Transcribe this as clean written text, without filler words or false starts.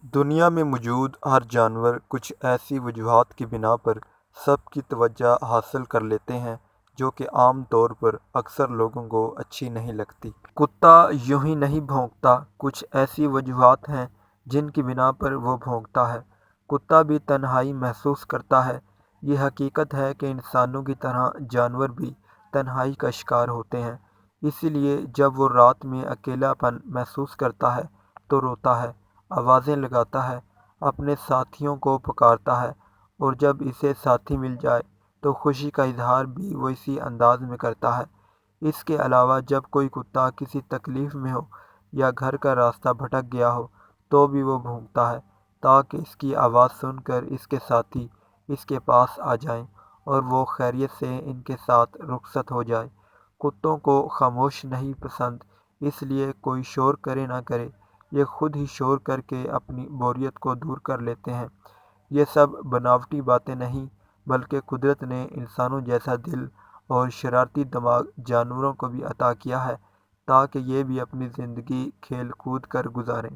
دنیا میں موجود ہر جانور کچھ ایسی وجوہات کی بنا پر سب کی توجہ حاصل کر لیتے ہیں جو کہ عام طور پر اکثر لوگوں کو اچھی نہیں لگتی۔ کتا یوں ہی نہیں بھونکتا، کچھ ایسی وجوہات ہیں جن کی بنا پر وہ بھونکتا ہے۔ کتا بھی تنہائی محسوس کرتا ہے۔ یہ حقیقت ہے کہ انسانوں کی طرح جانور بھی تنہائی کا شکار ہوتے ہیں، اسی لیے جب وہ رات میں اکیلا پن محسوس کرتا ہے تو روتا ہے، آوازیں لگاتا ہے، اپنے ساتھیوں کو پکارتا ہے، اور جب اسے ساتھی مل جائے تو خوشی کا اظہار بھی وہ اسی انداز میں کرتا ہے۔ اس کے علاوہ جب کوئی کتا کسی تکلیف میں ہو یا گھر کا راستہ بھٹک گیا ہو تو بھی وہ بھونکتا ہے تاکہ اس کی آواز سن کر اس کے ساتھی اس کے پاس آ جائیں اور وہ خیریت سے ان کے ساتھ رخصت ہو جائے۔ کتوں کو خاموش نہیں پسند، اس لیے کوئی شور کرے نہ کرے، یہ خود ہی شور کر کے اپنی بوریت کو دور کر لیتے ہیں۔ یہ سب بناوٹی باتیں نہیں، بلکہ قدرت نے انسانوں جیسا دل اور شرارتی دماغ جانوروں کو بھی عطا کیا ہے تاکہ یہ بھی اپنی زندگی کھیل کود کر گزاریں۔